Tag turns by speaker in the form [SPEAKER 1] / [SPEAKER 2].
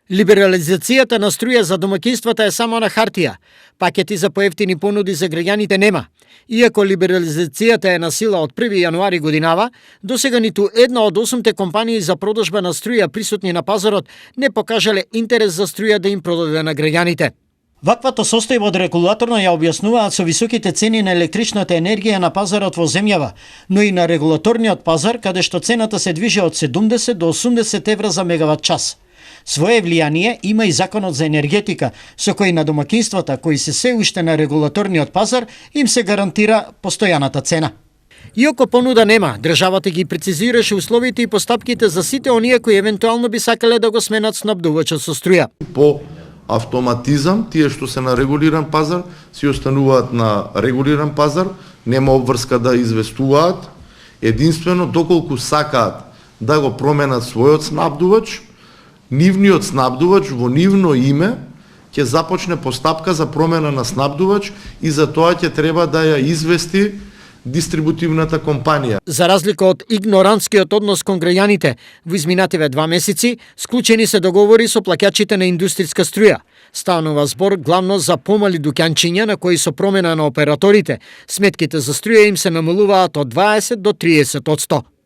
[SPEAKER 1] Либерализацијата на струја за домаќинствата е само на хартија. Пакети за поевтини понуди за граѓаните нема. Иако либерализацијата е на сила од 1 јануари годинава, досега ниту една од 8 компании за продажба на струја присутни на пазарот не покажале интерес за струја да им продаде на граѓаните. Ваквата состојба од регулаторно ја објаснуваат со високите цени на електричната енергија на пазарот во земјава, но и на регулаторниот пазар, каде што цената се движи од 70 до 80 евра за мегават час. Своje влијание има и законот за енергетика, со кој на домаќинствата кои се уште на регулаторниот пазар им се гарантира постојаната цена. Иако понуда нема, државата ги прецизираше условите и постапките за сите оние кои евентуално би сакале да го сменат снабдувачот со струја.
[SPEAKER 2] По автоматизам, тие што се на регулиран пазар, си остануваат на регулиран пазар, нема обврска да известуваат, единствено доколку сакаат да го променат својот снабдувач, нивниот снабдувач во нивно име ќе започне постапка за промена на снабдувач и за тоа ќе треба да ја извести дистрибутивната компанија.
[SPEAKER 1] За разлика од игнорантскиот однос кон граѓаните, во изминативе 2 месеци склучени се договори со плаќачите на индустријска струја. Станува збор главно за помали дуќанчиња на кои со промена на операторите, сметките за струја им се намалуваат од 20 до 30%.